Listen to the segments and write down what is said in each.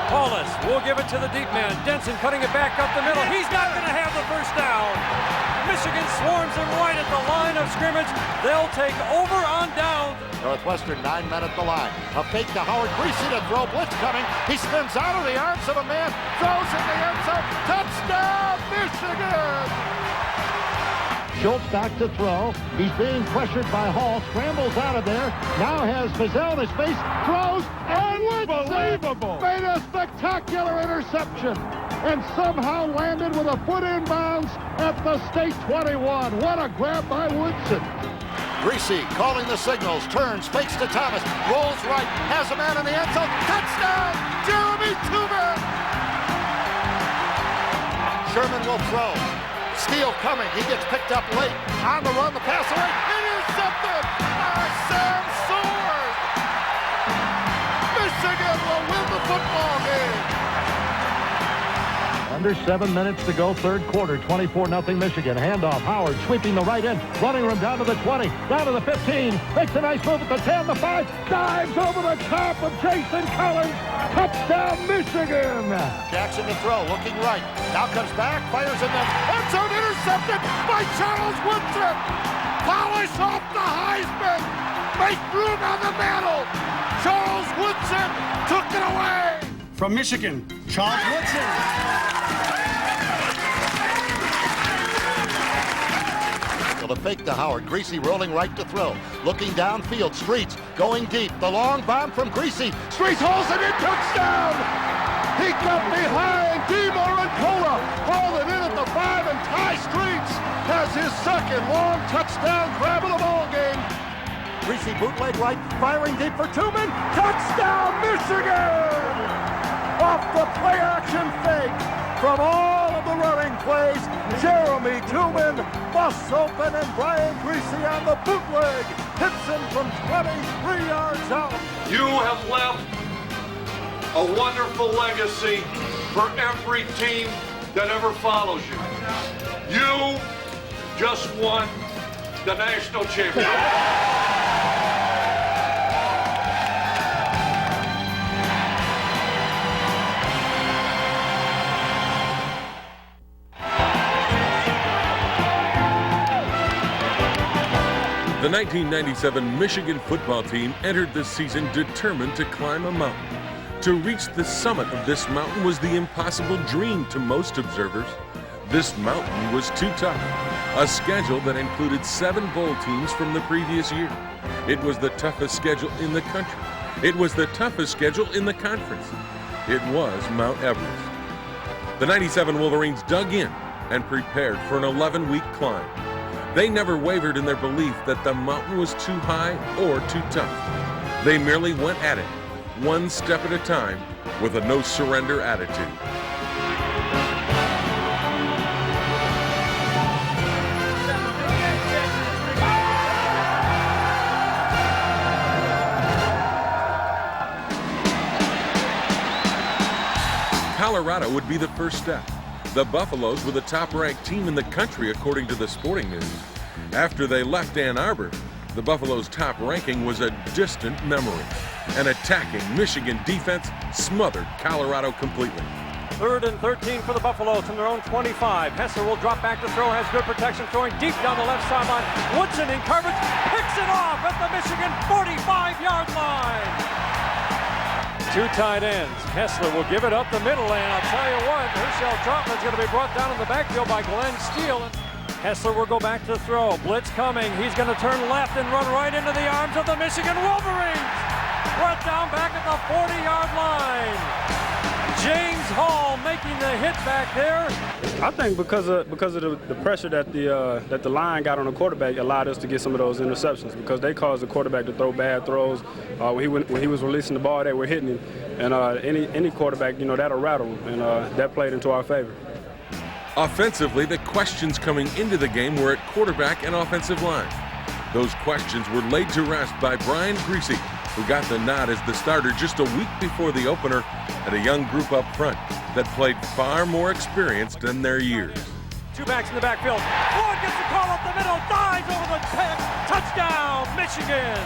Paulus will give it to the deep man. Denson cutting it back up the middle. He's not going to have the first down. Michigan swarms him right at the line of scrimmage. They'll take over on down. Northwestern 9 men at the line. A fake to Howard. Greasy to throw. Blitz coming. He spins out of the arms of a man. Throws in the end zone. Touchdown, Michigan! Schultz back to throw. He's being pressured by Hall. Scrambles out of there. Now has Fizel in his face. Throws. Unbelievable! Made a spectacular interception. And somehow landed with a foot inbounds at the state 21. What a grab by Woodson. Greasy calling the signals, turns, fakes to Thomas, rolls right, has a man in the end zone, touchdown, Jeremy Tubman! Sherman will throw, steal coming, he gets picked up late, on the run, the pass away, intercepted by Sam Sword! Michigan will win the football game! Under 7 minutes to go, third quarter, 24-0 Michigan. Handoff, Howard sweeping the right end, running room down to the 20, down to the 15, makes a nice move at the 10, the 5, dives over the top of Jason Collins. Touchdown, Michigan! Jackson to throw, looking right, now comes back, fires in the end zone, intercepted by Charles Woodson. Polish off the Heisman, make room on the mantle. Charles Woodson took it away. From Michigan, Charles Woodson. The fake to Howard. Greasy rolling right to throw. Looking downfield. Streets going deep. The long bomb from Greasy. Streets holds it in. Touchdown! He got behind DeMar and Cola. Hauled it in at the 5, and Ty Streets has his second long touchdown grab of the ball game. Greasy bootleg right. Firing deep for Tubman. Touchdown, Michigan! Off the play action fake. From all of the running plays, Jeremy Tubman busts open, and Brian Greasy on the bootleg hits him from 23 yards out. You have left a wonderful legacy for every team that ever follows you. You just won the national championship. The 1997 Michigan football team entered the season determined to climb a mountain. To reach the summit of this mountain was the impossible dream to most observers. This mountain was too tough. A schedule that included 7 bowl teams from the previous year. It was the toughest schedule in the country. It was the toughest schedule in the conference. It was Mount Everest. The 97 Wolverines dug in and prepared for an 11-week climb. They never wavered in their belief that the mountain was too high or too tough. They merely went at it, one step at a time, with a no-surrender attitude. Colorado would be the first step. The Buffaloes were the top-ranked team in the country, according to the Sporting News. After they left Ann Arbor, the Buffaloes' top ranking was a distant memory. An attacking Michigan defense smothered Colorado completely. 3rd and 13 for the Buffaloes from their own 25. Hessler will drop back to throw, has good protection, throwing deep down the left sideline. Woodson in coverage, picks it off at the Michigan 45-yard line. 2 tight ends. Hessler will give it up the middle, and I'll tell you what, Herschel Troutman's going to be brought down in the backfield by Glenn Steele. Hessler will go back to throw. Blitz coming. He's going to turn left and run right into the arms of the Michigan Wolverines. Brought down back at the 40-yard line. James Hall making the hit back there. I think because of the pressure that the line got on the quarterback allowed us to get some of those interceptions, because they caused the quarterback to throw bad throws. When he was releasing the ball, they were hitting him, and any quarterback, that'll rattle him, and that played into our favor. Offensively, the questions coming into the game were at quarterback and offensive line. Those questions were laid to rest by Brian Greasy, who got the nod as the starter just a week before the opener, and a young group up front that played far more experienced than their years. 2 backs in the backfield. Ford gets the call up the middle, dives over the peg. Touchdown, Michigan!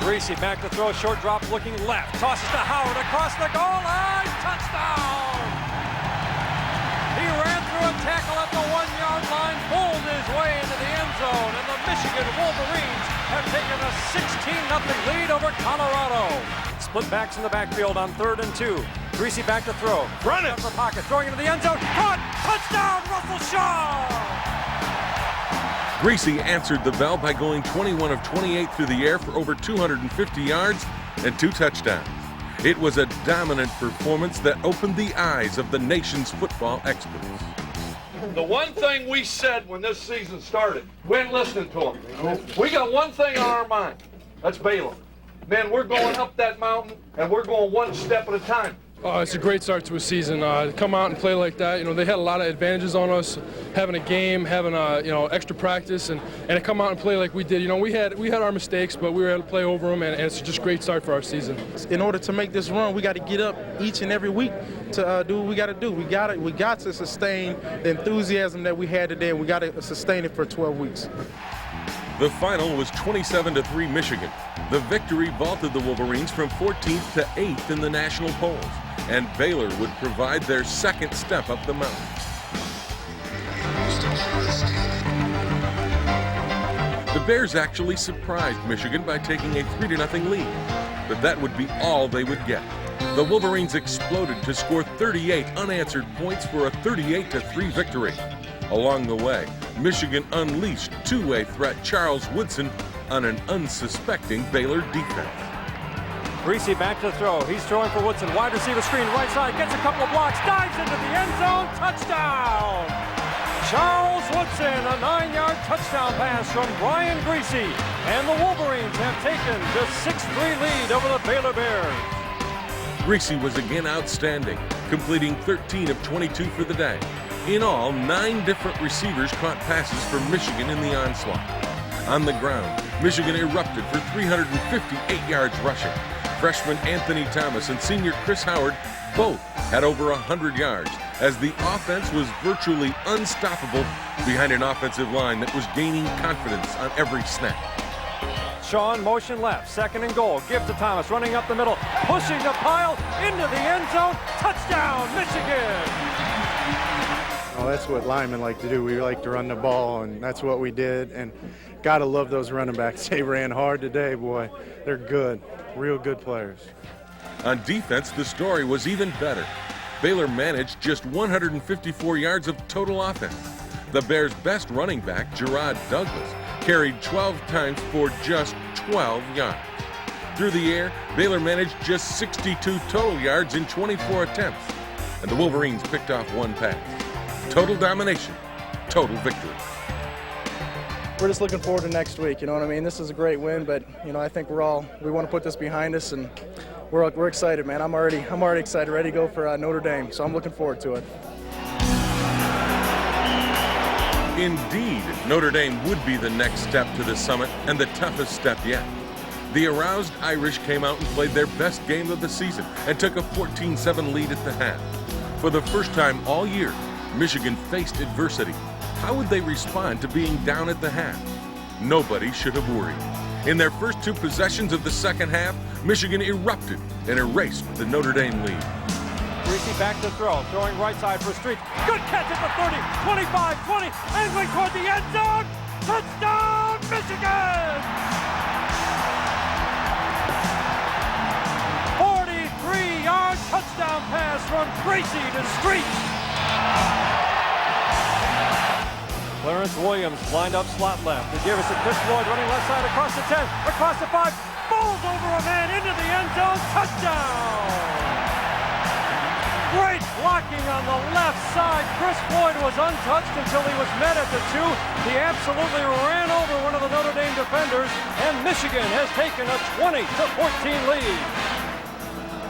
Greasy back to throw, short drop looking left. Tosses to Howard across the goal line. Touchdown! He ran through a tackle at the 1-yard line, bowled his way into the end zone, and the Michigan Wolverines have taken a 16-0 lead over Colorado. Split backs in the backfield on 3rd and 2. Greasy back to throw. Run it! From the pocket, throwing into the end zone. Caught! Touchdown, Russell Shaw! Greasy answered the bell by going 21 of 28 through the air for over 250 yards and 2 touchdowns. It was a dominant performance that opened the eyes of the nation's football experts. The one thing we said when this season started, we ain't listening to them. We got one thing on our mind. That's Baylor. Man, we're going up that mountain, and we're going one step at a time. It's a great start to a season. To come out and play like that, they had a lot of advantages on us, having a game, having extra practice, and to come out and play like we did. We had our mistakes, but we were able to play over them, and it's just a great start for our season. In order to make this run, we got to get up each and every week to do what we got to do. We got to sustain the enthusiasm that we had today, and we got to sustain it for 12 weeks. The final was 27-3 Michigan. The victory vaulted the Wolverines from 14th to 8th in the national polls, and Baylor would provide their second step up the mountain. The Bears actually surprised Michigan by taking a 3-0 lead, but that would be all they would get. The Wolverines exploded to score 38 unanswered points for a 38-3 victory. Along the way, Michigan unleashed two-way threat Charles Woodson on an unsuspecting Baylor defense. Greasy back to throw. He's throwing for Woodson. Wide receiver screen, right side, gets a couple of blocks, dives into the end zone, touchdown! Charles Woodson, a 9-yard touchdown pass from Brian Greasy, and the Wolverines have taken the 6-3 lead over the Baylor Bears. Greasy was again outstanding, completing 13 of 22 for the day. In all, 9 different receivers caught passes for Michigan in the onslaught. On the ground, Michigan erupted for 358 yards rushing. Freshman Anthony Thomas and senior Chris Howard both had over 100 yards, as the offense was virtually unstoppable behind an offensive line that was gaining confidence on every snap. Shaw in motion left, 2nd and goal. Give to Thomas, running up the middle, pushing the pile into the end zone. Touchdown, Michigan! Well, that's what linemen like to do. We like to run the ball, and that's what we did. And gotta love those running backs. They ran hard today, boy. They're good, real good players. On defense, the story was even better. Baylor managed just 154 yards of total offense. The Bears' best running back, Gerard Douglas, carried 12 times for just 12 yards. Through the air, Baylor managed just 62 total yards in 24 attempts, and the Wolverines picked off 1 pass. Total domination, total victory. We're just looking forward to next week, you know what I mean? This is a great win, but I think we want to put this behind us, and we're excited, man. I'm already excited, ready to go for Notre Dame, so I'm looking forward to it. Indeed, Notre Dame would be the next step to the summit, and the toughest step yet. The aroused Irish came out and played their best game of the season and took a 14-7 lead at the half. For the first time all year, Michigan faced adversity. How would they respond to being down at the half? Nobody should have worried. In their first 2 possessions of the second half, Michigan erupted and erased the Notre Dame lead. Greasy back to throw, throwing right side for Street. Good catch at the 30, 25, 20, angling toward the end zone. Touchdown, Michigan! 43-yard touchdown pass from Greasy to Street. Clarence Williams lined up slot left. To give us to Chris Floyd running left side across the 10, across the 5, bowls over a man into the end zone. Touchdown! Great blocking on the left side. Chris Floyd was untouched until he was met at the 2. He absolutely ran over one of the Notre Dame defenders, and Michigan has taken a 20-14 lead.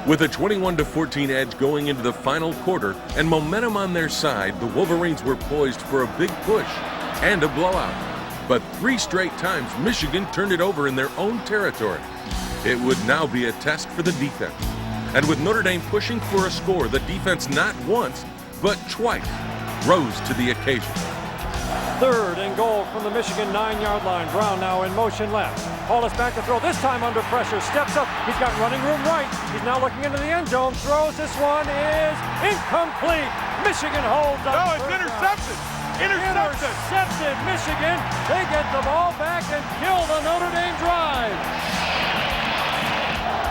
With a 21-14 edge going into the final quarter and momentum on their side, the Wolverines were poised for a big push and a blowout. But 3 straight times, Michigan turned it over in their own territory. It would now be a test for the defense. And with Notre Dame pushing for a score, the defense not once, but twice rose to the occasion. 3rd and goal from the Michigan 9-yard line. Brown now in motion left. Hollis back to throw, this time under pressure, steps up, he's got running room right, he's now looking into the end zone, throws, this one is incomplete. Michigan holds up. No, it's intercepted. Intercepted, Michigan. They get the ball back and kill the Notre Dame drive.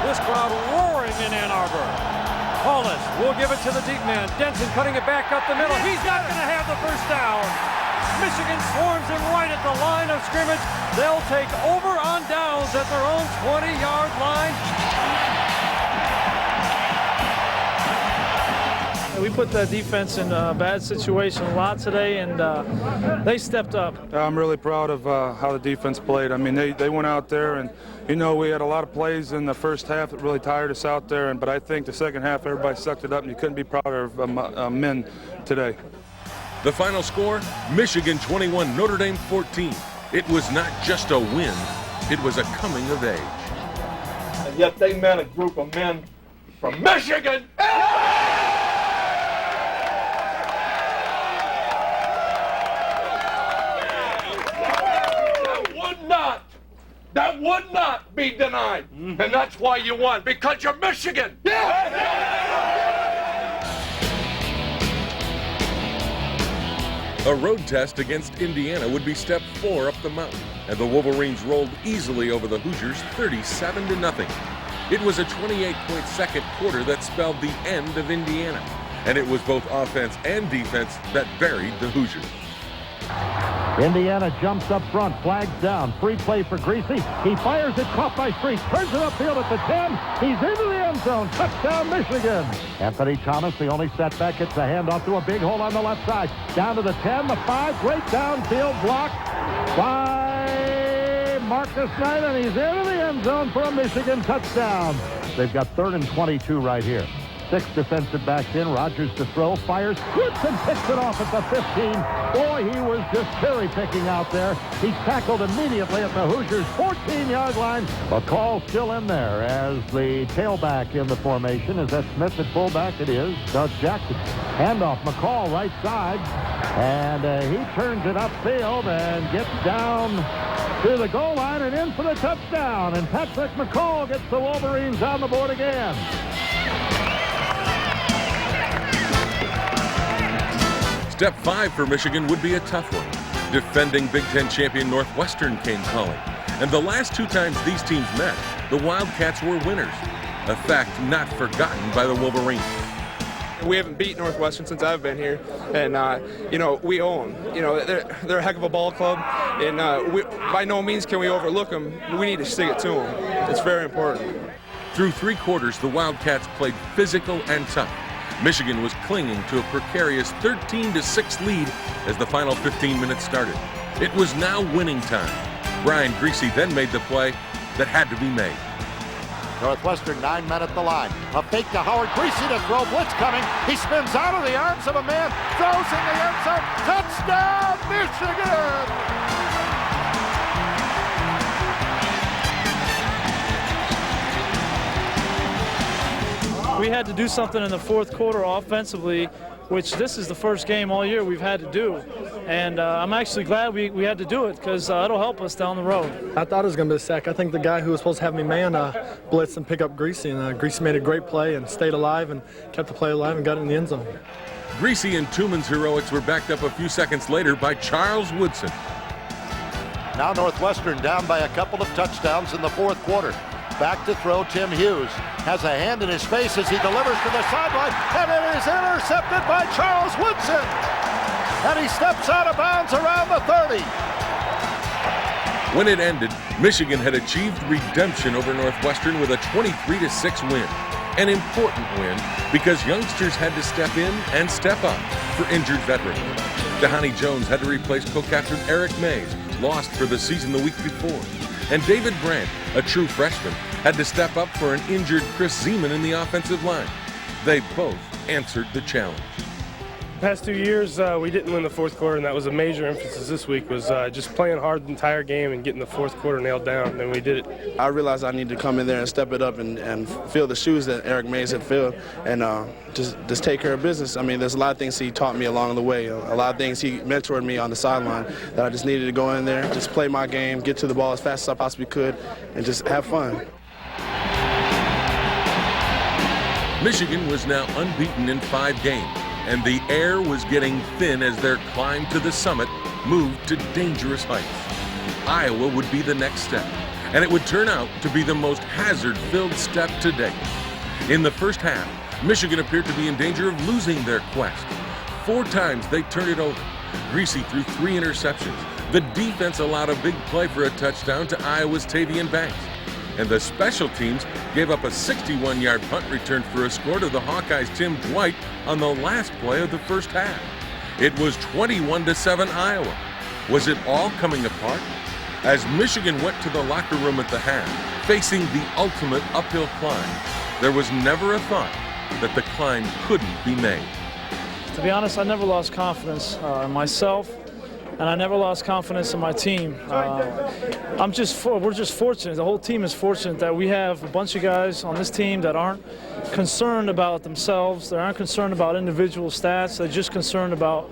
This crowd roaring in Ann Arbor. Hollis will give it to the deep man. Denson cutting it back up the middle. He's not going to have the first down. Michigan swarms him right at the line of scrimmage. They'll take over on downs at their own 20-yard line. We put the defense in a bad situation a lot today, and they stepped up. I'm really proud of how the defense played. I mean, they went out there, and, you know, we had a lot of plays in the first half that really tired us out there, but I think the second half everybody sucked it up, and you couldn't be prouder of men today. The final score, Michigan 21, Notre Dame 14. It was not just a win, it was a coming of age. And yet they met a group of men from Michigan. That would not be denied. And that's why you won, because you're Michigan. A road test against Indiana would be step 4 up the mountain, and the Wolverines rolled easily over the Hoosiers 37-0. It was a 28-point second quarter that spelled the end of Indiana, and it was both offense and defense that buried the Hoosiers. Indiana jumps up front, flags down, free play for Greasy. He fires it, caught by Street, turns it upfield at the 10. He's into the end zone, touchdown Michigan. Anthony Thomas, the only setback, gets a handoff to a big hole on the left side. Down to the 10, the 5, great downfield block by Marcus Knight, and he's into the end zone for a Michigan touchdown. They've got 3rd and 22 right here. 6 defensive backs in. Rogers to throw. Fires. Woodson picks it off at the 15. Boy, he was just cherry-picking out there. He's tackled immediately at the Hoosiers' 14-yard line. McCall still in there as the tailback in the formation. Is that Smith at fullback? It is. Doug Jackson. Handoff. McCall right side. And he turns it upfield and gets down to the goal line and in for the touchdown. And Patrick McCall gets the Wolverines on the board again. Step 5 for Michigan would be a tough one. Defending Big Ten champion Northwestern came calling. And the last 2 times these teams met, the Wildcats were winners. A fact not forgotten by the Wolverines. We haven't beat Northwestern since I've been here, and you know, we owe them. You know, they're a heck of a ball club, and by no means can we overlook them. We need to stick it to them. It's very important. Through 3 quarters, the Wildcats played physical and tough. Michigan was clinging to a precarious 13-6 lead as the final 15 minutes started. It was now winning time. Brian Greasy then made the play that had to be made. Northwestern 9 men at the line. A fake to Howard. Greasy to throw. Blitz coming. He spins out of the arms of a man. Throws in the end zone. Touchdown, Michigan! We had to do something in the 4th quarter offensively, which this is the first game all year we've had to do. And I'm actually glad we had to do it because it'll help us down the road. I thought it was going to be a sack. I think the guy who was supposed to have me man blitzed and pick up Greasy, and Greasy made a great play and stayed alive and kept the play alive and got it in the end zone. Greasy and Tuman's heroics were backed up a few seconds later by Charles Woodson. Now Northwestern down by a couple of touchdowns in the 4th quarter. Back to throw, Tim Hughes has a hand in his face as he delivers to the sideline, and it is intercepted by Charles Woodson. And he steps out of bounds around the 30. When it ended, Michigan had achieved redemption over Northwestern with a 23-6 win. An important win because youngsters had to step in and step up for injured veterans. Dahani Jones had to replace co-captain Eric Mays, lost for the season the week before. And David Brandt, a true freshman, had to step up for an injured Chris Zeman in the offensive line. They both answered the challenge. Past 2 years, we didn't win the fourth quarter, and that was a major emphasis this week, was just playing hard the entire game and getting the fourth quarter nailed down, and we did it. I realized I needed to come in there and step it up and fill the shoes that Eric Mays had filled, and just take care of business. I mean, there's a lot of things he taught me along the way, a lot of things he mentored me on the sideline that I just needed to go in there, just play my game, get to the ball as fast as I possibly could, and just have fun. Michigan was now unbeaten in 5 games, and the air was getting thin as their climb to the summit moved to dangerous heights. Iowa would be the next step, and it would turn out to be the most hazard-filled step to date. In the first half, Michigan appeared to be in danger of losing their quest. 4 times they turned it over. Greasy threw 3 interceptions. The defense allowed a big play for a touchdown to Iowa's Tavian Banks. And the special teams gave up a 61-yard punt return for a score to the Hawkeyes' Tim Dwight on the last play of the first half. It was 21-7 Iowa. Was it all coming apart? As Michigan went to the locker room at the half, facing the ultimate uphill climb, there was never a thought that the climb couldn't be made. To be honest, I never lost confidence in myself, and I never lost confidence in my team. We're just fortunate, the whole team is fortunate that we have a bunch of guys on this team that aren't concerned about themselves, they aren't concerned about individual stats, they're just concerned about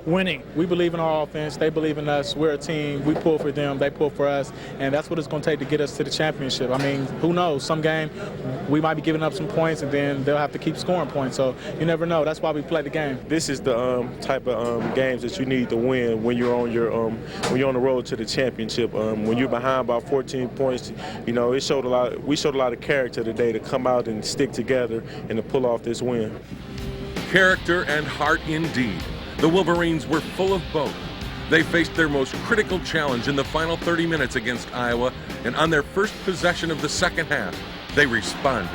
winning. We believe in our offense, they believe in us, we're a team, we pull for them, they pull for us, and that's what it's going to take to get us to the championship. I mean, who knows, some game we might be giving up some points and then they'll have to keep scoring points, so you never know. That's why we play the game. This is the type of games that you need to win when you're on your when you're on the road to the championship. When you're behind by 14 points, you know, we showed a lot of character today to come out and stick together and to pull off this win. Character and heart indeed. The Wolverines were full of both. They faced their most critical challenge in the final 30 minutes against Iowa, and on their first possession of the second half, they responded.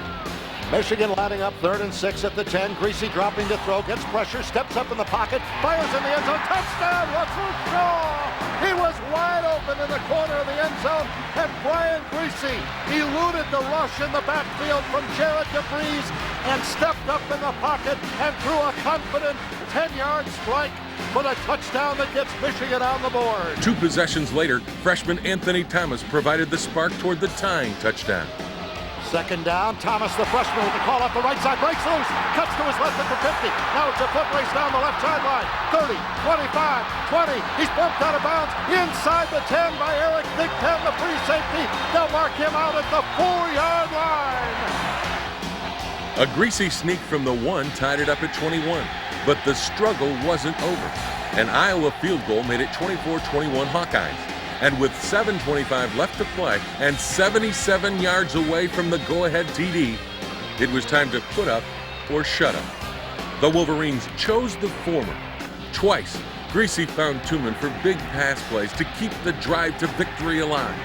Michigan lining up 3rd and 6 at the 10. Greasy dropping to throw, gets pressure, steps up in the pocket, fires in the end zone. Touchdown, Russell Shaw! He was wide open in the corner of the end zone, and Brian Greasy eluded the rush in the backfield from Jared DeVries and stepped up in the pocket and threw a confident 10-yard strike for the touchdown that gets Michigan on the board. 2 possessions later, freshman Anthony Thomas provided the spark toward the tying touchdown. 2nd down, Thomas, the freshman, with the call up the right side, breaks loose, cuts to his left at the 50. Now it's a foot race down the left sideline. 30, 25, 20. He's bumped out of bounds inside the 10 by Eric Big Ten, the free safety. They'll mark him out at the 4-yard line. A Greasy sneak from the 1 tied it up at 21, but the struggle wasn't over. An Iowa field goal made it 24-21 Hawkeyes. And with 7:25 left to play and 77 yards away from the go-ahead TD, it was time to put up or shut up. The Wolverines chose the former. Twice, Greasy found Tooman for big pass plays to keep the drive to victory alive.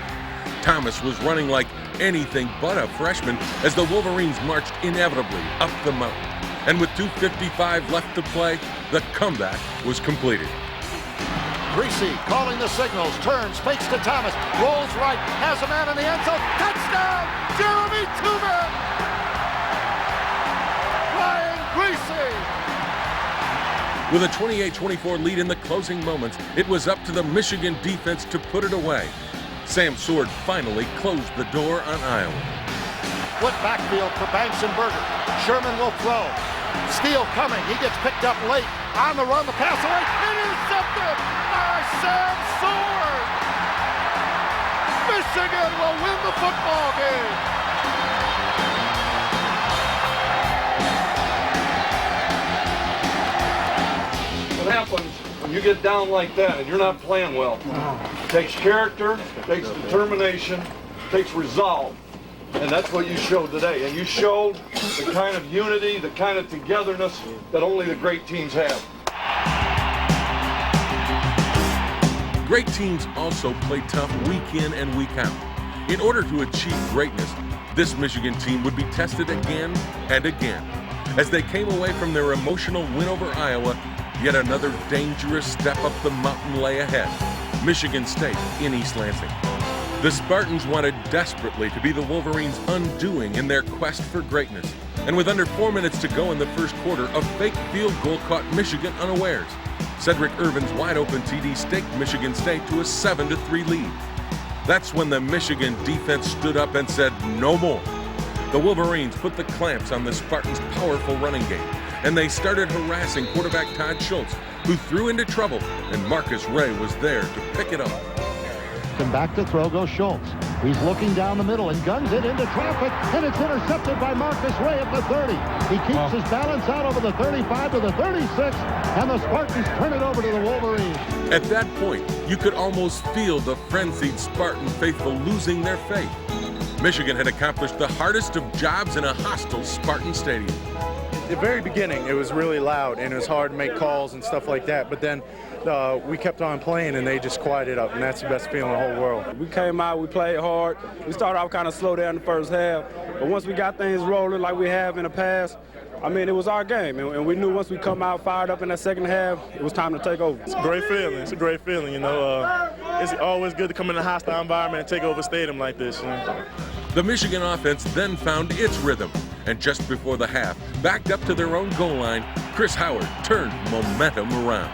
Thomas was running like anything but a freshman as the Wolverines marched inevitably up the mountain. And with 2:55 left to play, the comeback was completed. Greasy calling the signals, turns, fakes to Thomas, rolls right, has a man in the end zone, touchdown, Jeremy Tooman! Brian Greasy! With a 28-24 lead in the closing moments, it was up to the Michigan defense to put it away. Sam Sword finally closed the door on Iowa. Split backfield for Banks and Berger. Sherman will throw. Steele coming, he gets picked up late. On the run, the pass away, intercepted by Sam Sword! Michigan will win the football game! What happens when you get down like that and you're not playing well? It takes character, it takes determination, it takes resolve. And that's what you showed today. And you showed the kind of unity, the kind of togetherness that only the great teams have. Great teams also play tough week in and week out. In order to achieve greatness, this Michigan team would be tested again and again. As they came away from their emotional win over Iowa, yet another dangerous step up the mountain lay ahead. Michigan State in East Lansing. The Spartans wanted desperately to be the Wolverines' undoing in their quest for greatness. And with under 4 minutes to go in the first quarter, a fake field goal caught Michigan unawares. Cedric Irvin's wide-open TD staked Michigan State to a 7-3 lead. That's when the Michigan defense stood up and said, no more. The Wolverines put the clamps on the Spartans' powerful running game, and they started harassing quarterback Todd Schultz, who threw into trouble, and Marcus Ray was there to pick it up. And back to throw goes Schultz. He's looking down the middle and guns it into traffic, and it's intercepted by Marcus Ray at the 30. He keeps his balance out over the 35 to the 36, and the Spartans turn it over to the Wolverines. At that point, you could almost feel the frenzied Spartan faithful losing their faith. Michigan had accomplished the hardest of jobs in a hostile Spartan stadium. At the very beginning, it was really loud, and it was hard to make calls and stuff like that, but then we kept on playing, and they just quieted up, and that's the best feeling in the whole world. We came out, we played hard. We started off kind of slow there in the first half, but once we got things rolling like we have in the past, I mean, it was our game, and we knew once we come out fired up in that second half, it was time to take over. It's a great feeling. It's a great feeling, you know. It's always good to come in a hostile environment and take over a stadium like this, you know. The Michigan offense then found its rhythm, and just before the half, backed up to their own goal line, Chris Howard turned momentum around.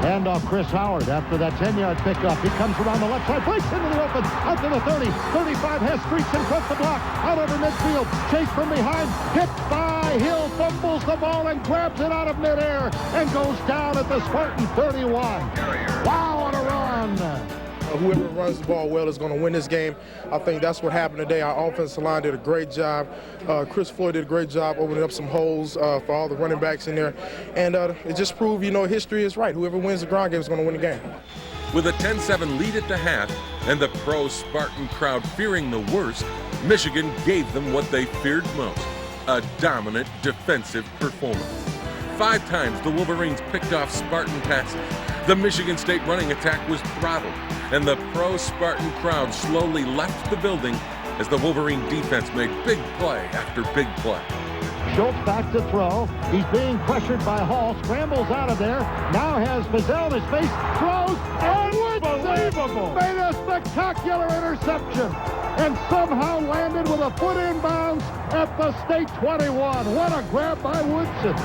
Hand off Chris Howard after that 10-yard pickup. He comes around the left side, breaks into the open, out to the 30, 35, has streaks in front of the block, out over midfield, chase from behind, hit by Hill, fumbles the ball and grabs it out of midair and goes down at the Spartan 31. Wow, what a run! Whoever runs the ball well is going to win this game. I think that's what happened today. Our offensive line did a great job. Chris Floyd did a great job opening up some holes for all the running backs in there. And it just proved, you know, history is right. Whoever wins the ground game is going to win the game. With a 10-7 lead at the half and the pro-Spartan crowd fearing the worst, Michigan gave them what they feared most, a dominant defensive performance. 5 times the Wolverines picked off Spartan passes. The Michigan State running attack was throttled, and the pro-Spartan crowd slowly left the building as the Wolverine defense made big play after big play. Schultz back to throw. He's being pressured by Hall, scrambles out of there, now has Mazzell in his face, throws, unbelievable! Made a spectacular interception, and somehow landed with a foot inbounds at the state 21. What a grab by Woodson.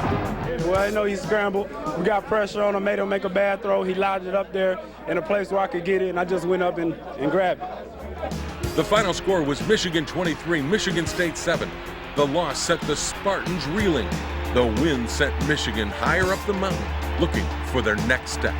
Well, I know he scrambled. We got pressure on him, made him make a bad throw. He lodged it up there in a place where I could get it, and I just went up and grabbed it. The final score was Michigan 23, Michigan State 7. The loss set the Spartans reeling. The win sent Michigan higher up the mountain, looking for their next step.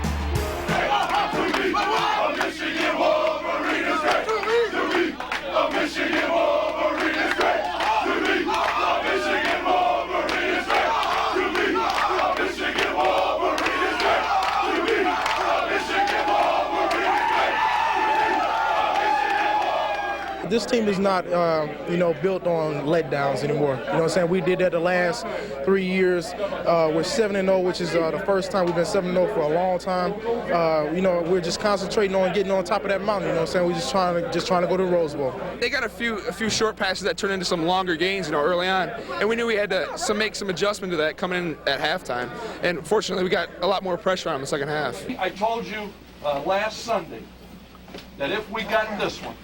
This team is not, built on letdowns anymore. You know what I'm saying? We did that the last 3 years. We're 7-0, which is the first time we've been 7-0 for a long time. We're just concentrating on getting on top of that mountain. You know what I'm saying? We're just trying to go to the Rose Bowl. They got a few short passes that turned into some longer gains, early on, and we knew we had to make some adjustment to that coming in at halftime. And fortunately, we got a lot more pressure on the second half. I told you last Sunday that if we got this one,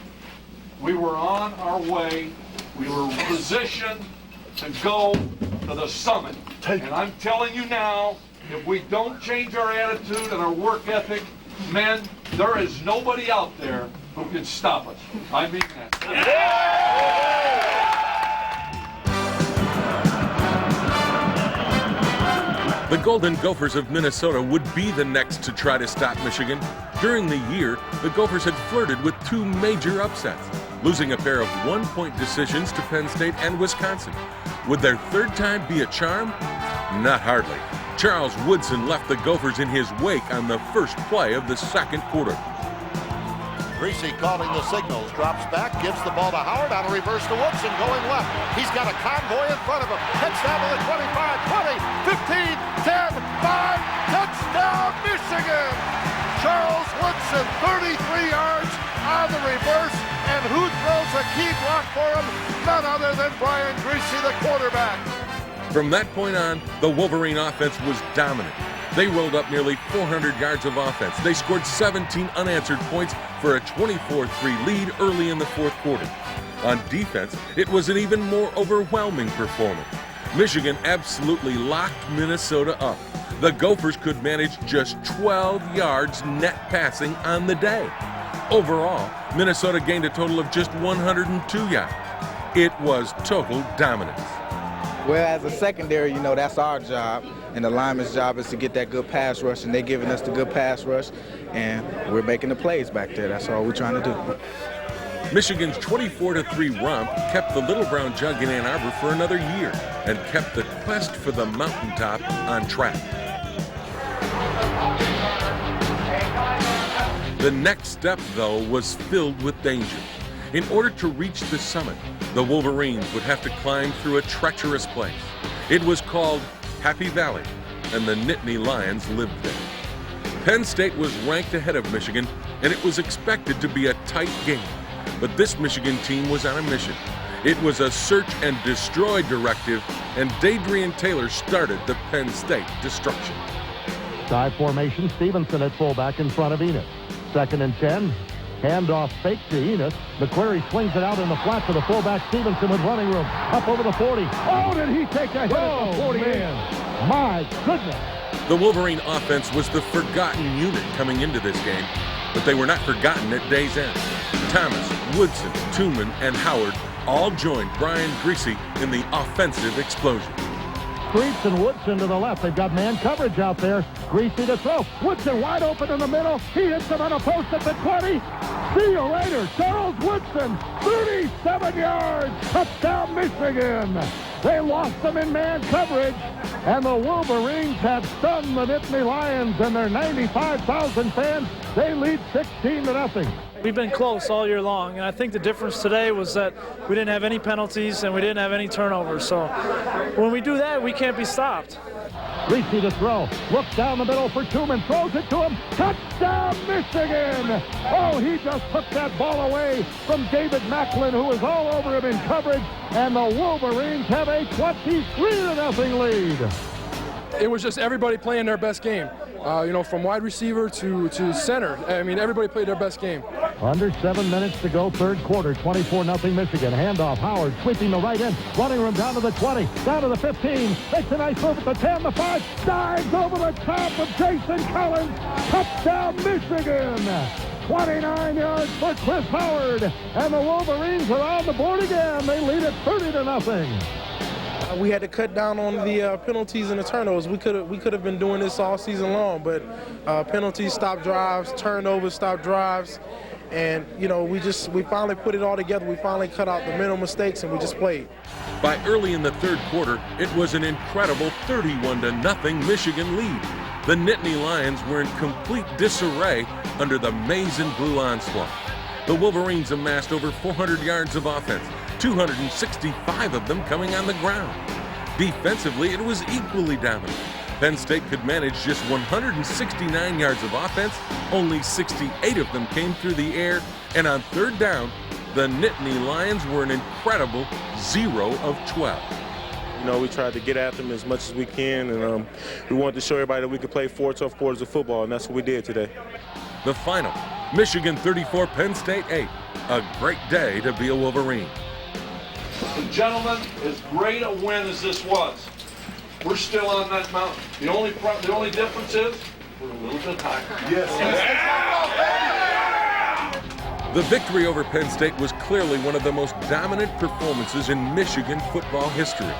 we were on our way. We were positioned to go to the summit. And I'm telling you now, if we don't change our attitude and our work ethic, men, there is nobody out there who can stop us. I mean that. The Golden Gophers of Minnesota would be the next to try to stop Michigan. During the year, the Gophers had flirted with 2 major upsets, losing a pair of 1-point decisions to Penn State and Wisconsin. Would their third time be a charm? Not hardly. Charles Woodson left the Gophers in his wake on the first play of the second quarter. Greasy calling the signals, drops back, gives the ball to Howard on a reverse to Woodson going left. He's got a convoy in front of him. Touchdown to the 25, 20, 15, 10, 5, touchdown Michigan! Charles Woodson, 33 yards on the reverse, and who throws a key block for him? None other than Brian Greasy, the quarterback. From that point on, the Wolverine offense was dominant. They rolled up nearly 400 yards of offense. They scored 17 unanswered points for a 24-3 lead early in the fourth quarter. On defense, it was an even more overwhelming performance. Michigan absolutely locked Minnesota up. The Gophers could manage just 12 yards net passing on the day. Overall, Minnesota gained a total of just 102 yards. It was total dominance. Well, as a secondary, that's our job, and the lineman's job is to get that good pass rush, and they're giving us the good pass rush, and we're making the plays back there. That's all we're trying to do. Michigan's 24-3 romp kept the Little Brown Jug in Ann Arbor for another year and kept the quest for the mountaintop on track. The next step, though, was filled with danger. In order to reach the summit, the Wolverines would have to climb through a treacherous place. It was called Happy Valley, and the Nittany Lions lived there. Penn State was ranked ahead of Michigan, and it was expected to be a tight game. But this Michigan team was on a mission. It was a search and destroy directive, and Dadrian Taylor started the Penn State destruction. Dive formation, Stevenson at fullback in front of Enos. 2nd and 10. Handoff fake to Enos. McQuarrie swings it out in the flat to the fullback. Stevenson with running room. Up over the 40. Oh, did he take a hit at the 40? Man. My goodness. The Wolverine offense was the forgotten unit coming into this game, but they were not forgotten at day's end. Thomas, Woodson, Tooman, and Howard all joined Brian Greasy in the offensive explosion. Streets and Woodson to the left. They've got man coverage out there. Greasy to throw. Woodson wide open in the middle. He hits him on a post at the 20. See you later. Charles Woodson, 37 yards. Touchdown, Michigan. They lost them in man coverage, and the Wolverines have stunned the Nittany Lions and their 95,000 fans. They lead 16-0. We've been close all year long, and I think the difference today was that we didn't have any penalties and we didn't have any turnovers. So when we do that, we can't be stopped. Greasy to throw. Looks down the middle for Tooman. Throws it to him. Touchdown, Michigan! Oh, he just took that ball away from David Macklin, who was all over him in coverage, and the Wolverines have a 23-0 lead. It was just everybody playing their best game. From wide receiver to center. I mean, everybody played their best game. Under 7 minutes to go, third quarter, 24-0 Michigan. Handoff, Howard sweeping the right end, running room down to the 20, down to the 15, makes a nice move at the 10, the 5, dives over the top of Jason Collins. Touchdown, Michigan! 29 yards for Chris Howard, and the Wolverines are on the board again. They lead it 30-0. We had to cut down on the penalties and the turnovers. We could have been doing this all season long, but penalties stop drives, turnovers stop drives, and we finally put it all together. We finally cut out the mental mistakes, and we just played. By early in the third quarter, it was an incredible 31-0 Michigan lead. The Nittany Lions were in complete disarray under the maize and blue onslaught. The Wolverines amassed over 400 yards of offense, 265 of them coming on the ground. Defensively, it was equally dominant. Penn State could manage just 169 yards of offense, only 68 of them came through the air, and on third down, the Nittany Lions were an incredible 0 of 12. We tried to get at them as much as we can, and we wanted to show everybody that we could play 4 tough quarters of football, and that's what we did today. The final, Michigan 34, Penn State 8. A great day to be a Wolverine. Gentlemen, as great a win as this was, we're still on that mountain. The only difference is we're a little bit higher. Yes. The victory over Penn State was clearly one of the most dominant performances in Michigan football history.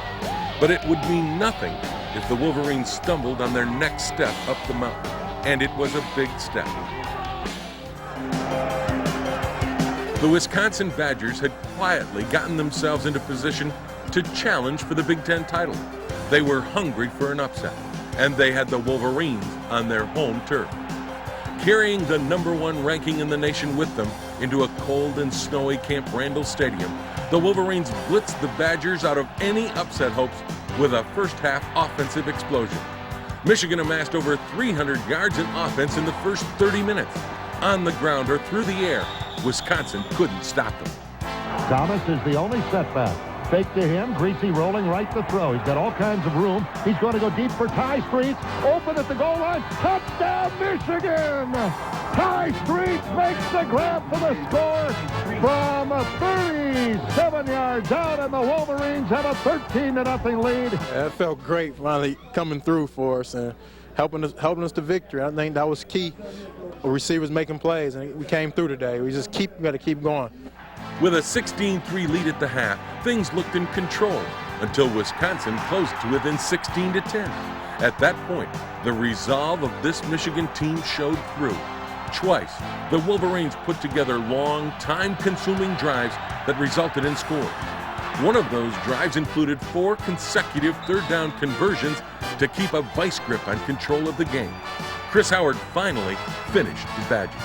But it would mean nothing if the Wolverines stumbled on their next step up the mountain. And it was a big step. The Wisconsin Badgers had quietly gotten themselves into position to challenge for the Big Ten title. They were hungry for an upset, and they had the Wolverines on their home turf. Carrying the #1 ranking in the nation with them into a cold and snowy Camp Randall Stadium, the Wolverines blitzed the Badgers out of any upset hopes with a first-half offensive explosion. Michigan amassed over 300 yards in offense in the first 30 minutes. On the ground or through the air, Wisconsin couldn't stop them. Thomas is the only setback. Fake to him. Greasy rolling right to throw. He's got all kinds of room. He's going to go deep for Ty Streets. Open at the goal line. Touchdown, Michigan! Ty Streets makes the grab for the score from 37 yards out, and the Wolverines have a 13-0 lead. That felt great finally coming through for us and helping us to victory. I think that was key. The receivers making plays, and we came through today. We just got to keep going. With a 16-3 lead at the half, things looked in control until Wisconsin closed to within 16-10. At that point, the resolve of this Michigan team showed through. Twice, the Wolverines put together long, time-consuming drives that resulted in scores. One of those drives included 4 consecutive third-down conversions to keep a vice grip on control of the game. Chris Howard finally finished the Badgers.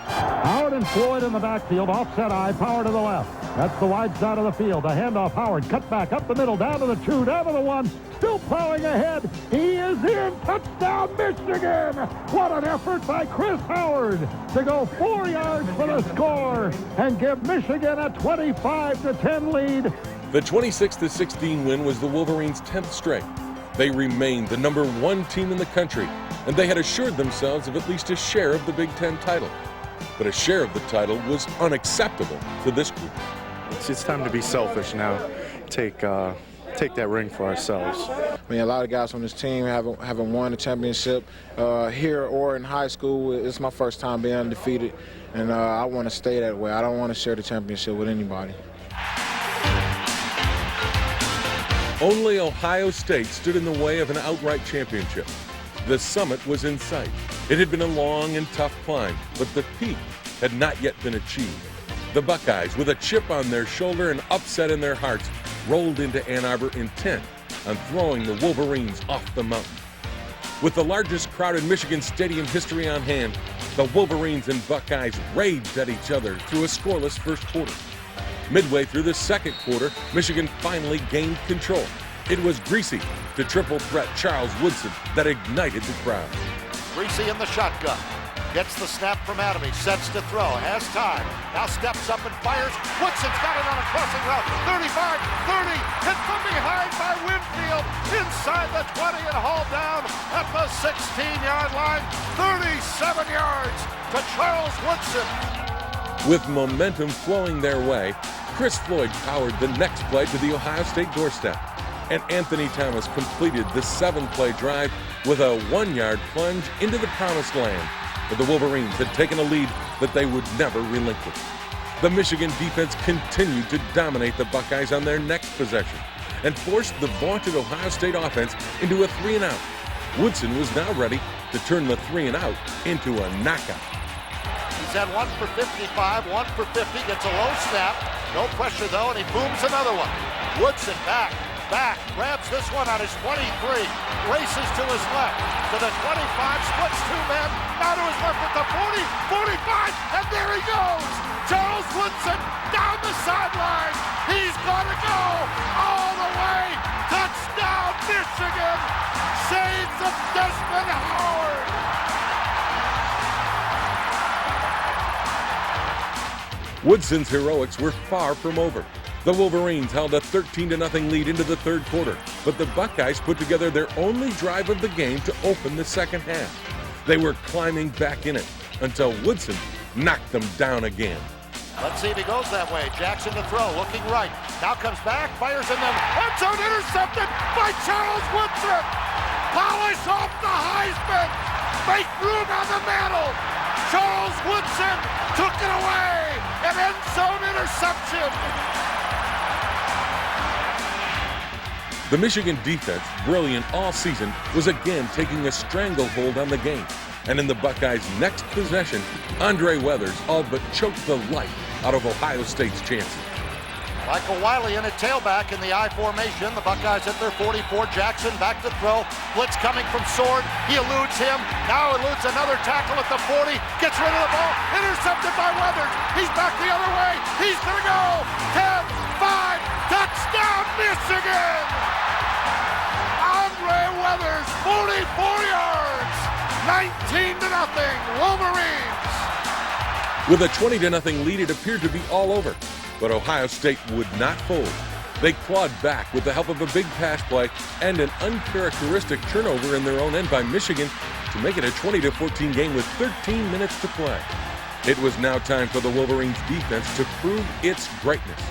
Howard and Floyd in the backfield, offset eye, power to the left. That's the wide side of the field. The handoff, Howard, cut back, up the middle, down to the 2, down to the 1, still plowing ahead. He is in, touchdown, Michigan! What an effort by Chris Howard to go 4 yards for the score and give Michigan a 25-10 lead. The 26-16 win was the Wolverines' 10th straight. They remained the #1 team in the country, and they had assured themselves of at least a share of the Big Ten title. But a share of the title was unacceptable to this group. It's time to be selfish now. Take that ring for ourselves. I mean, a lot of guys on this team haven't won a championship here or in high school. It's my first time being undefeated, and I want to stay that way. I don't want to share the championship with anybody. Only Ohio State stood in the way of an outright championship. The summit was in sight. It had been a long and tough climb, but the peak had not yet been achieved. The Buckeyes, with a chip on their shoulder and upset in their hearts, rolled into Ann Arbor intent on throwing the Wolverines off the mountain. With the largest crowd in Michigan Stadium history on hand, the Wolverines and Buckeyes raged at each other through a scoreless first quarter. Midway through the second quarter, Michigan finally gained control. It was Greasy to triple threat Charles Woodson that ignited the crowd. Greasy in the shotgun. Gets the snap from Adamy. Sets to throw. Has time. Now steps up and fires. Woodson's got it on a crossing route. 35, 30. Hit from behind by Winfield. Inside the 20 and hauled down at the 16-yard line. 37 yards to Charles Woodson. With momentum flowing their way, Chris Floyd powered the next play to the Ohio State doorstep. And Anthony Thomas completed the 7-play drive with a 1-yard plunge into the promised land. But the Wolverines had taken a lead that they would never relinquish. The Michigan defense continued to dominate the Buckeyes on their next possession and forced the vaunted Ohio State offense into a 3-and-out. Woodson was now ready to turn the 3-and-out into a knockout. He's had 1 for 55, 1 for 50, gets a low snap. No pressure though, and he booms another one. Woodson back, grabs this one on his 23, races to his left, to the 25, splits 2 men, now to his left at the 40, 45, and there he goes! Charles Woodson down the sideline. He's gonna go all the way. Touchdown, Michigan! Saves of Desmond Howard! Woodson's heroics were far from over. The Wolverines held a 13-0 lead into the third quarter, but the Buckeyes put together their only drive of the game to open the second half. They were climbing back in it until Woodson knocked them down again. Let's see if he goes that way. Jackson to throw, looking right. Now comes back, fires in them. End zone intercepted by Charles Woodson. Polish off the Heisman. Make room on the mantle. Charles Woodson took it away. An end zone interception. The Michigan defense, brilliant all season, was again taking a stranglehold on the game. And in the Buckeyes' next possession, Andre Weathers all but choked the life out of Ohio State's chances. Michael Wiley in a tailback in the I formation. The Buckeyes at their 44. Jackson back to throw. Blitz coming from Sword. He eludes him. Now eludes another tackle at the 40. Gets rid of the ball. Intercepted by Weathers. He's back the other way. He's going to go. 10, 5. Touchdown, Michigan! Andre Weathers, 44 yards. 19-0, Wolverines. With a 20-0 lead, it appeared to be all over. But Ohio State would not fold. They clawed back with the help of a big pass play and an uncharacteristic turnover in their own end by Michigan to make it a 20-14 game with 13 minutes to play. It was now time for the Wolverines defense to prove its greatness.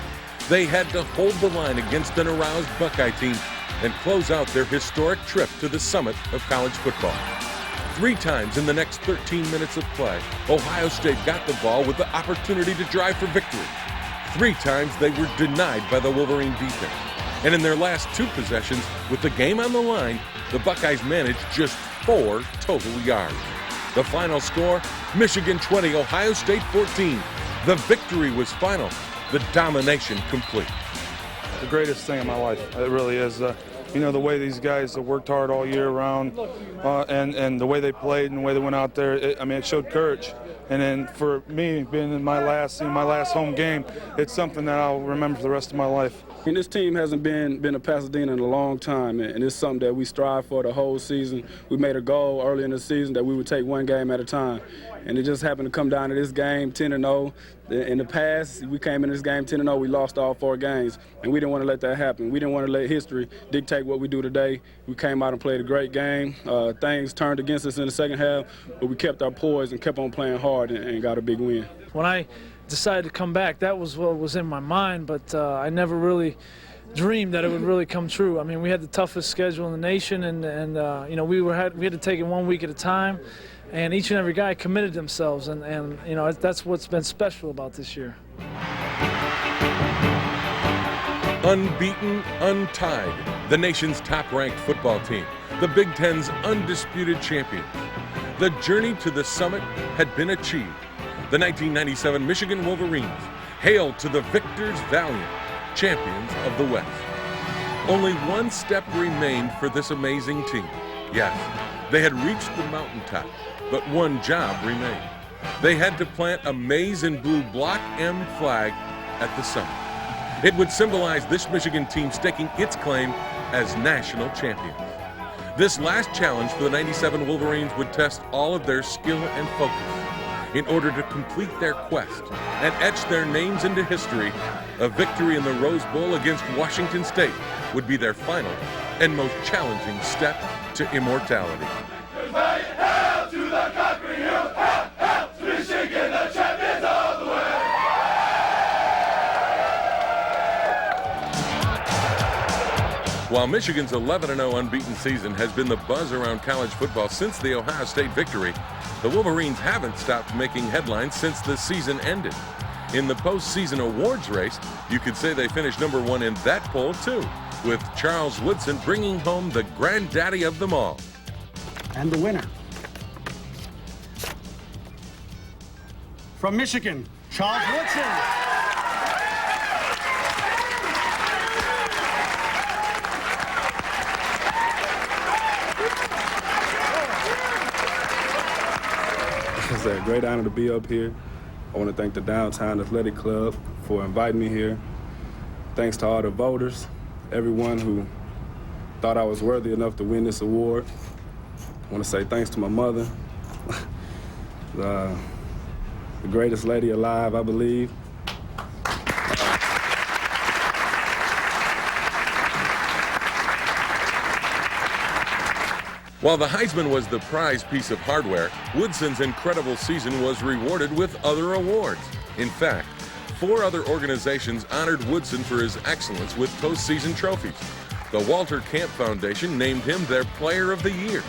They had to hold the line against an aroused Buckeye team and close out their historic trip to the summit of college football. 3 times in the next 13 minutes of play, Ohio State got the ball with the opportunity to drive for victory. 3 times they were denied by the Wolverine defense. And in their last 2 possessions, with the game on the line, the Buckeyes managed just 4 total yards. The final score, Michigan 20, Ohio State 14. The victory was final, the domination complete. The greatest thing in my life, it really is. You know, the way these guys have worked hard all year round and the way they played and the way they went out there, it showed courage. And then for me, being in my last home game, it's something that I'll remember for the rest of my life. And this team hasn't been a Pasadena in a long time, and it's something that we strive for the whole season. We made a goal early in the season that we would take 1 game at a time, and it just happened to come down to this game, 10-0. In the past, we came in this game 10-0. We lost all 4 games, and we didn't want to let that happen. We didn't want to let history dictate what we do today. We came out and played a great game. Things turned against us in the second half, but we kept our poise and kept on playing hard and got a big win. When I decided to come back, that was what was in my mind, but I never really dreamed that it would really come true. I mean, we had the toughest schedule in the nation, and you know, we had to take it 1 week at a time, and each and every guy committed themselves, and you know, that's what's been special about this year. Unbeaten, untied, the nation's top-ranked football team, the Big Ten's undisputed champions. The journey to the summit had been achieved. The 1997 Michigan Wolverines, hail to the victors valiant, champions of the West. Only 1 step remained for this amazing team. Yes, they had reached the mountaintop, but 1 job remained. They had to plant a maize and blue Block M flag at the summit. It would symbolize this Michigan team staking its claim as national champions. This last challenge for the 97 Wolverines would test all of their skill and focus. In order to complete their quest and etch their names into history, a victory in the Rose Bowl against Washington State would be their final and most challenging step to immortality. Hail to the conquering heroes! Hail, hail to Michigan, the champions of the West! While Michigan's 11-0 unbeaten season has been the buzz around college football since the Ohio State victory, the Wolverines haven't stopped making headlines since the season ended. In the postseason awards race, you could say they finished #1 in that poll too, with Charles Woodson bringing home the granddaddy of them all. And the winner, from Michigan, Charles Woodson. It's a great honor to be up here. I want to thank the Downtown Athletic Club for inviting me here. Thanks to all the voters, everyone who thought I was worthy enough to win this award. I want to say thanks to my mother, the greatest lady alive, I believe. While the Heisman was the prize piece of hardware, Woodson's incredible season was rewarded with other awards. In fact, 4 other organizations honored Woodson for his excellence with postseason trophies. The Walter Camp Foundation named him their Player of the Year.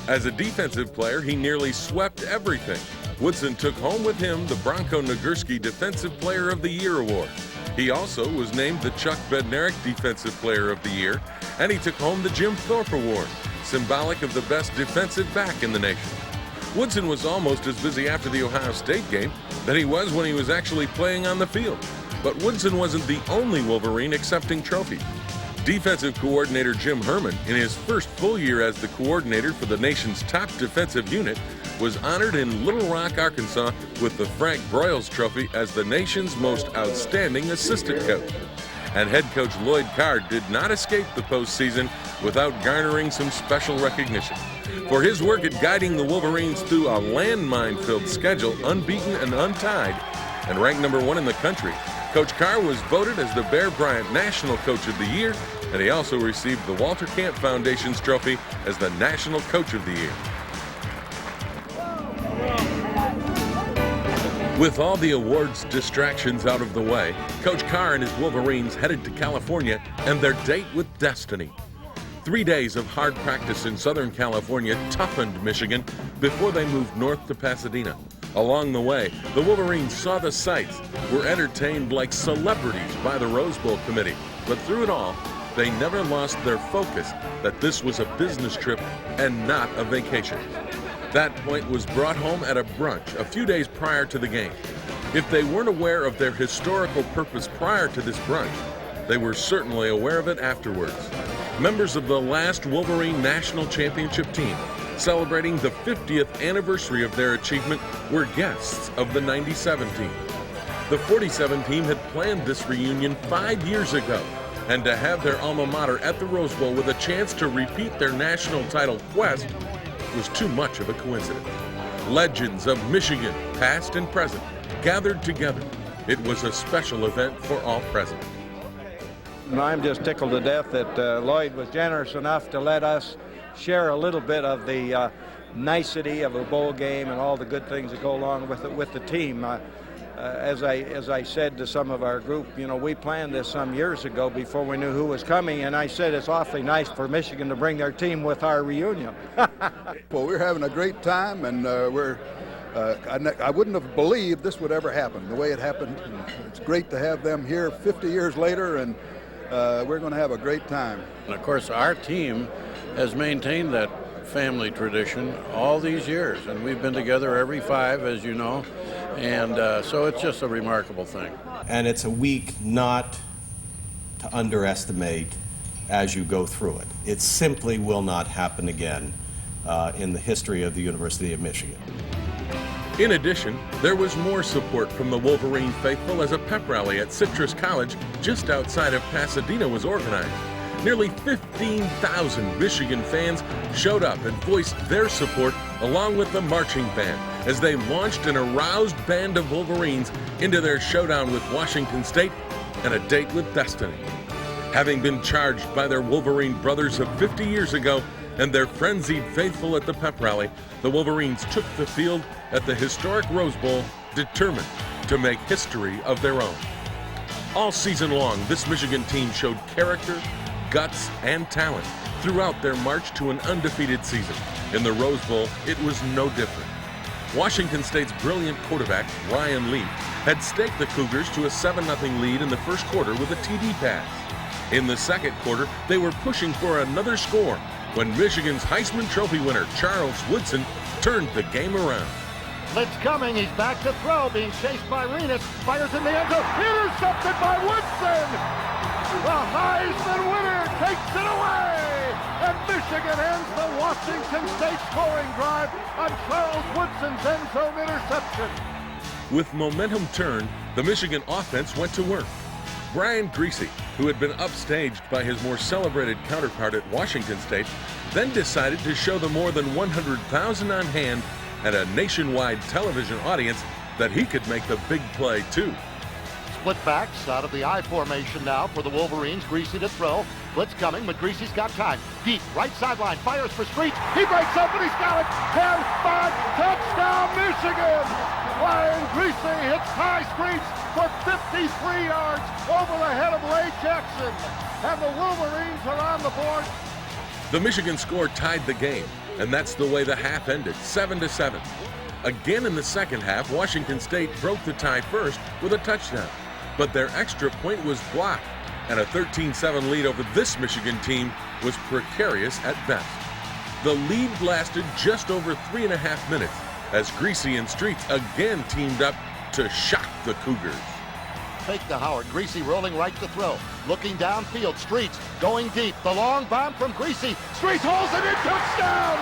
As a defensive player, he nearly swept everything. Woodson took home with him the Bronco Nagurski Defensive Player of the Year award. He also was named the Chuck Bednarik Defensive Player of the Year, and he took home the Jim Thorpe Award, symbolic of the best defensive back in the nation. Woodson was almost as busy after the Ohio State game than he was when he was actually playing on the field. But Woodson wasn't the only Wolverine accepting trophies. Defensive coordinator Jim Herman, in his first full year as the coordinator for the nation's top defensive unit, was honored in Little Rock, Arkansas with the Frank Broyles Trophy as the nation's most outstanding assistant coach. And head coach Lloyd Carr did not escape the postseason without garnering some special recognition. For his work at guiding the Wolverines through a landmine-filled schedule, unbeaten and untied, and ranked #1 in the country, Coach Carr was voted as the Bear Bryant National Coach of the Year, and he also received the Walter Camp Foundation's trophy as the National Coach of the Year. With all the awards distractions out of the way, Coach Carr and his Wolverines headed to California and their date with destiny. 3 days of hard practice in Southern California toughened Michigan before they moved north to Pasadena. Along the way, the Wolverines saw the sights, were entertained like celebrities by the Rose Bowl committee. But through it all, they never lost their focus that this was a business trip and not a vacation. That point was brought home at a brunch a few days prior to the game. If they weren't aware of their historical purpose prior to this brunch, they were certainly aware of it afterwards. Members of the last Wolverine National Championship team, celebrating the 50th anniversary of their achievement, were guests of the '97 team. The '47 team had planned this reunion 5 years ago, and to have their alma mater at the Rose Bowl with a chance to repeat their national title quest was too much of a coincidence. Legends of Michigan, past and present, gathered together. It was a special event for all present. I'm just tickled to death that Lloyd was generous enough to let us share a little bit of the nicety of a bowl game and all the good things that go along with it with the team. As I said to some of our group, you know, we planned this some years ago before we knew who was coming, and I said it's awfully nice for Michigan to bring their team with our reunion. Well, we're having a great time, and I wouldn't have believed this would ever happen the way it happened. It's great to have them here 50 years later, and we're going to have a great time. And of course, our team has maintained that family tradition all these years, and we've been together every 5, as you know, and so it's just a remarkable thing. And it's a week not to underestimate as you go through it. It simply will not happen again in the history of the University of Michigan. In addition, there was more support from the Wolverine faithful as a pep rally at Citrus College just outside of Pasadena was organized. Nearly 15,000 Michigan fans showed up and voiced their support along with the marching band as they launched an aroused band of Wolverines into their showdown with Washington State and a date with destiny. Having been charged by their Wolverine brothers of 50 years ago and their frenzied faithful at the pep rally, the Wolverines took the field at the historic Rose Bowl, determined to make history of their own. All season long, this Michigan team showed character, guts, and talent throughout their march to an undefeated season. In the Rose Bowl, it was no different. Washington State's brilliant quarterback, Ryan Leaf, had staked the Cougars to a 7-0 lead in the first quarter with a TD pass. In the second quarter, they were pushing for another score when Michigan's Heisman Trophy winner, Charles Woodson, turned the game around. Blitz coming, he's back to throw, being chased by Renus, fires in the end zone, intercepted by Woodson! The Heisman winner takes it away! And Michigan ends the Washington State scoring drive on Charles Woodson's end zone interception. With momentum turned, the Michigan offense went to work. Brian Griese, who had been upstaged by his more celebrated counterpart at Washington State, then decided to show the more than 100,000 on hand and a nationwide television audience that he could make the big play too. Split backs out of the I formation now for the Wolverines. Griese to throw. Blitz coming, but Griese's got time. Deep, right sideline, fires for Streets. He breaks up and he's got it. 10, 5, touchdown Michigan! Brian Griese hits Ty Streets for 53 yards over the head of Lay Jackson. And the Wolverines are on the board. The Michigan score tied the game, and that's the way the half ended, 7-7. Again in the second half, Washington State broke the tie first with a touchdown, but their extra point was blocked, and a 13-7 lead over this Michigan team was precarious at best. The lead lasted just over 3.5 minutes as Griese and Streets again teamed up to shock the Cougars. Fake to Howard. Griese rolling right to throw. Looking downfield. Streets going deep. The long bomb from Griese. Streets holds it in. Touchdown!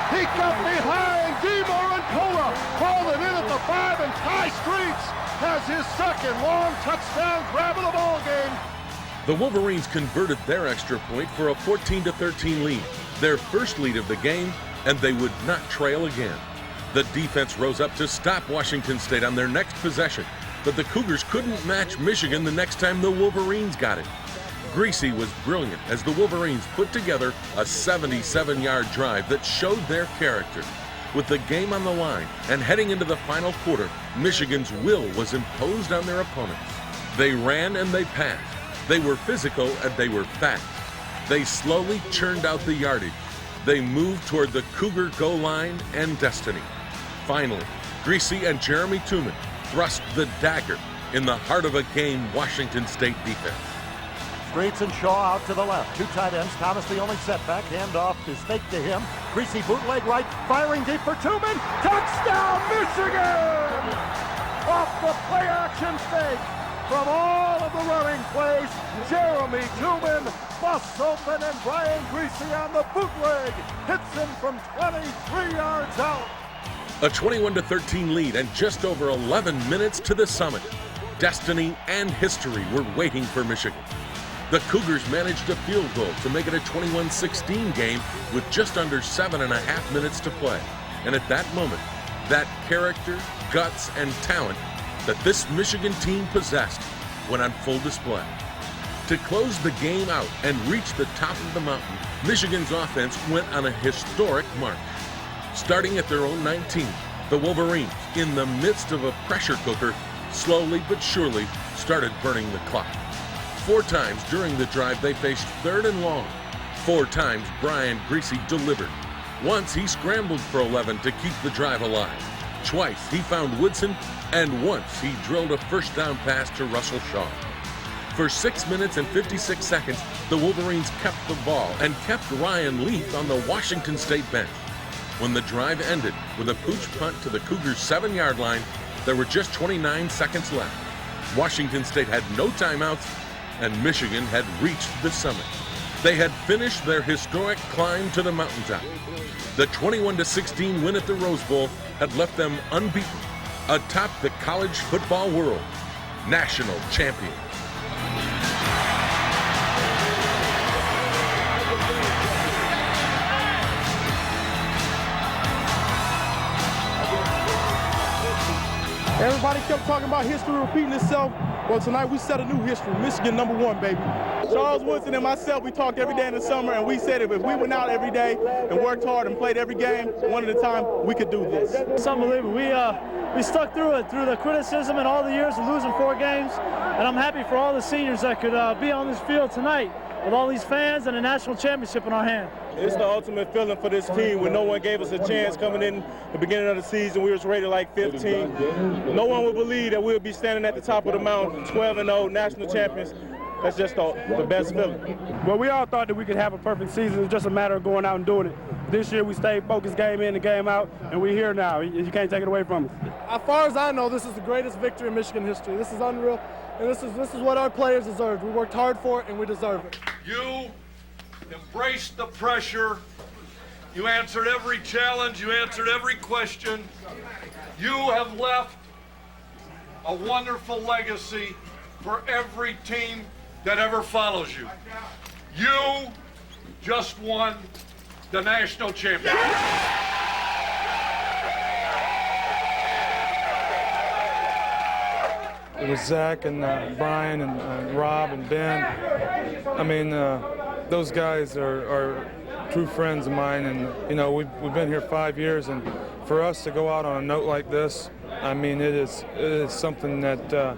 He got behind Demore and Cola. Hauled it in at the 5, and Ty Streets has his second long touchdown grab of the ball game. The Wolverines converted their extra point for a 14-13 lead, their first lead of the game, and they would not trail again. The defense rose up to stop Washington State on their next possession, but the Cougars couldn't match Michigan the next time the Wolverines got it. Greasy was brilliant as the Wolverines put together a 77-yard drive that showed their character. With the game on the line and heading into the final quarter, Michigan's will was imposed on their opponents. They ran and they passed. They were physical and they were fast. They slowly churned out the yardage. They moved toward the Cougar goal line and destiny. Finally, Greasy and Jeremy Tooman thrust the dagger in the heart of a game Washington State defense. Streets and Shaw out to the left. Two tight ends. Thomas the only setback. Handoff is fake to him. Greasy bootleg right. Firing deep for Tooman. Touchdown, Michigan! Off the play action fake. From all of the running plays, Jeremy Tooman busts open and Brian Greasy on the bootleg hits him from 23 yards out. A 21-13 lead and just over 11 minutes to the summit. Destiny and history were waiting for Michigan. The Cougars managed a field goal to make it a 21-16 game with just under 7.5 minutes to play. And at that moment, that character, guts, and talent that this Michigan team possessed went on full display. To close the game out and reach the top of the mountain, Michigan's offense went on a historic march. Starting at their own 19, the Wolverines, in the midst of a pressure cooker, slowly but surely started burning the clock. 4 times during the drive they faced 3rd and long. 4 times Brian Greasy delivered. Once he scrambled for 11 to keep the drive alive. Twice he found Woodson, and once he drilled a first down pass to Russell Shaw. For 6 minutes and 56 seconds, the Wolverines kept the ball and kept Ryan Leaf on the Washington State bench. When the drive ended with a pooch punt to the Cougars' 7-yard line, there were just 29 seconds left. Washington State had no timeouts, and Michigan had reached the summit. They had finished their historic climb to the mountaintop. The 21-16 win at the Rose Bowl had left them unbeaten, atop the college football world, national champions. Everybody kept talking about history repeating itself. Well, tonight we set a new history. Michigan #1, baby. Charles Woodson and myself, we talked every day in the summer, and we said if we went out every day and worked hard and played every game, one at a time, we could do this. It's unbelievable. We stuck through it, through the criticism and all the years of losing 4 games, and I'm happy for all the seniors that could be on this field tonight with all these fans and a national championship in our hand. It's the ultimate feeling for this team when no one gave us a chance coming in the beginning of the season. We was rated like 15. No one would believe that we'll be standing at the top of the mountain, 12-0, national champions. That's just the best feeling. Well, we all thought that we could have a perfect season. It's just a matter of going out and doing it. This year we stayed focused game in and game out, and we're here now. You can't take it away from us. As far as I know, this is the greatest victory in Michigan history. This is unreal, and this is what our players deserve. We worked hard for it, and we deserve it. You embraced the pressure. You answered every challenge. You answered every question. You have left a wonderful legacy for every team that ever follows you. You just won the national championship. It was Zach and Brian and Rob and Ben. I mean, those guys are true friends of mine, and you know we've been here 5 years, and for us to go out on a note like this, I mean it is something that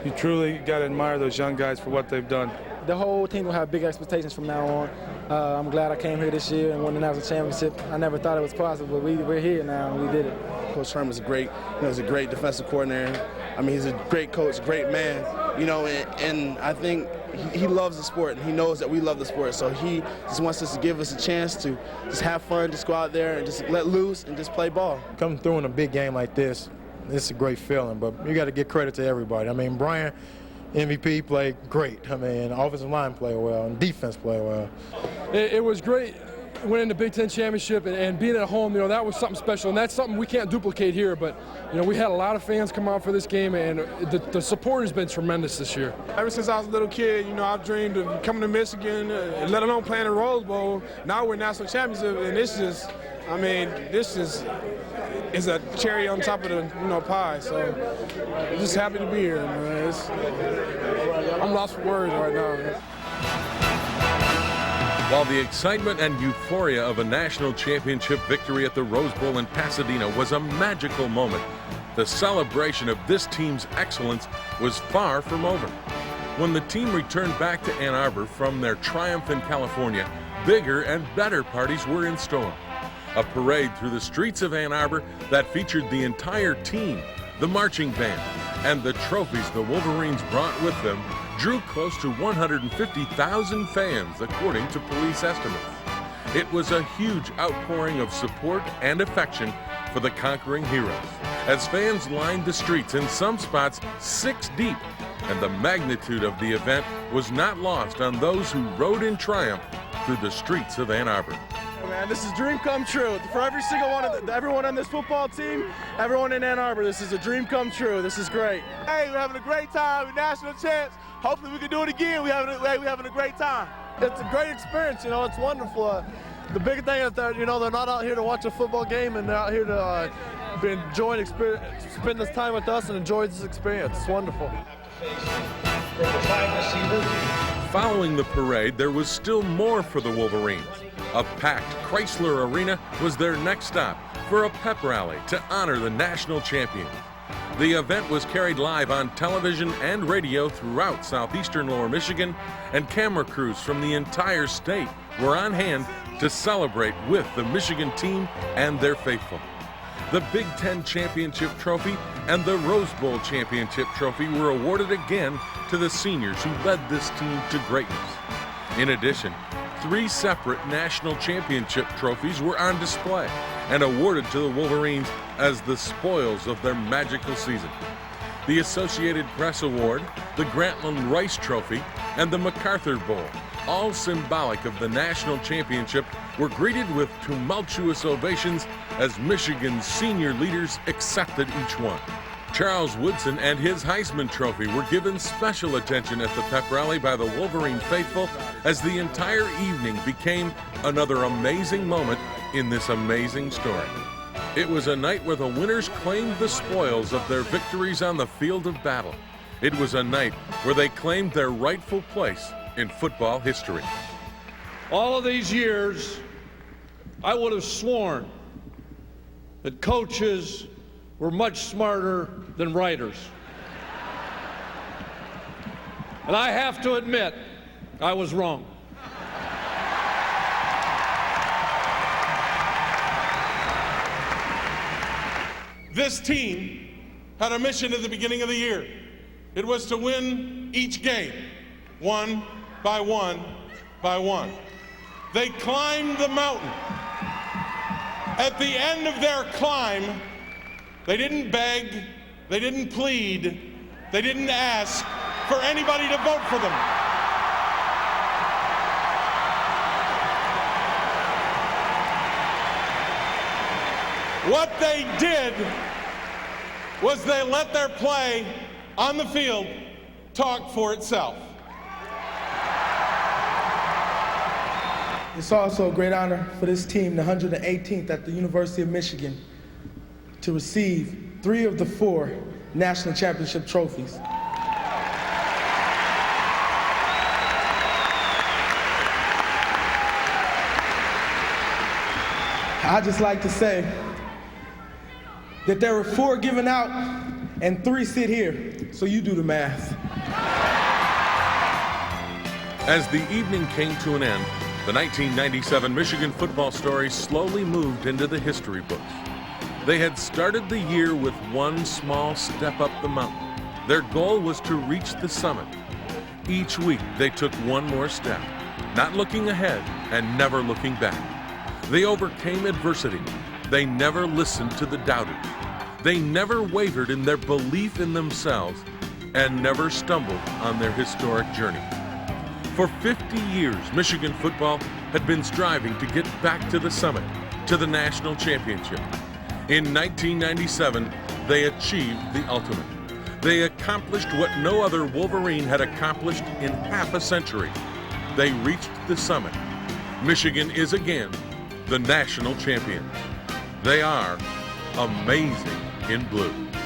you truly got to admire those young guys for what they've done. The whole team will have big expectations from now on. I'm glad I came here this year and won the national championship. I never thought it was possible, but we're here now and we did it. Coach Herman's great. He's a great defensive coordinator. I mean, he's a great coach, great man. You know, and I think he loves the sport, and he knows that we love the sport. So he just wants us to give us a chance to just have fun, just go out there and just let loose and just play ball. Coming through in a big game like this, it's a great feeling. But you got to give credit to everybody. I mean, Brian, MVP, played great. I mean, offensive line played well, and defense played well. It was great winning the Big Ten championship and being at home. You know, that was something special, and that's something we can't duplicate here. But you know, we had a lot of fans come out for this game, and the support has been tremendous this year. Ever since I was a little kid, you know, I've dreamed of coming to Michigan, let alone playing the Rose Bowl. Now we're national championship, and this is, I mean, this is is a cherry on top of the pie. So I'm just happy to be here, man. I'm lost for words right now. While the excitement and euphoria of a national championship victory at the Rose Bowl in Pasadena was a magical moment, the celebration of this team's excellence was far from over. When the team returned back to Ann Arbor from their triumph in California, bigger and better parties were in store. A parade through the streets of Ann Arbor that featured the entire team, the marching band, and the trophies the Wolverines brought with them drew close to 150,000 fans, according to police estimates. It was a huge outpouring of support and affection for the conquering heroes, as fans lined the streets, in some spots 6 deep, and the magnitude of the event was not lost on those who rode in triumph through the streets of Ann Arbor. Man, this is a dream come true for every single one of everyone on this football team, everyone in Ann Arbor. This is a dream come true. This is great. Hey, we're having a great time. We're national champs. Hopefully we can do it again. We're having a great time. It's a great experience. It's wonderful. The big thing is that they're not out here to watch a football game, and they're out here to spend this time with us and enjoy this experience. It's wonderful. Following the parade, there was still more for the Wolverines. A packed Chrysler Arena was their next stop for a pep rally to honor the national champions. The event was carried live on television and radio throughout southeastern Lower Michigan, and camera crews from the entire state were on hand to celebrate with the Michigan team and their faithful. The Big Ten Championship Trophy and the Rose Bowl Championship Trophy were awarded again to the seniors who led this team to greatness. In addition, 3 separate national championship trophies were on display and awarded to the Wolverines as the spoils of their magical season. The Associated Press Award, the Grantland Rice Trophy, and the MacArthur Bowl, all symbolic of the national championship, were greeted with tumultuous ovations as Michigan's senior leaders accepted each one. Charles Woodson and his Heisman Trophy were given special attention at the pep rally by the Wolverine faithful, as the entire evening became another amazing moment in this amazing story. It was a night where the winners claimed the spoils of their victories on the field of battle. It was a night where they claimed their rightful place in football history. All of these years, I would have sworn that coaches were much smarter than writers. And I have to admit, I was wrong. This team had a mission at the beginning of the year. It was to win each game, one by one by one. They climbed the mountain. At the end of their climb, they didn't beg, they didn't plead, they didn't ask for anybody to vote for them. What they did was they let their play on the field talk for itself. It's also a great honor for this team, the 118th at the University of Michigan, to receive 3 of the 4 national championship trophies. I'd just like to say that there were 4 given out and 3 sit here, so you do the math. As the evening came to an end, the 1997 Michigan football story slowly moved into the history books. They had started the year with one small step up the mountain. Their goal was to reach the summit. Each week, they took one more step, not looking ahead and never looking back. They overcame adversity. They never listened to the doubters. They never wavered in their belief in themselves and never stumbled on their historic journey. For 50 years, Michigan football had been striving to get back to the summit, to the national championship. In 1997, they achieved the ultimate. They accomplished what no other Wolverine had accomplished in half a century. They reached the summit. Michigan is again the national champion. They are amazing in blue.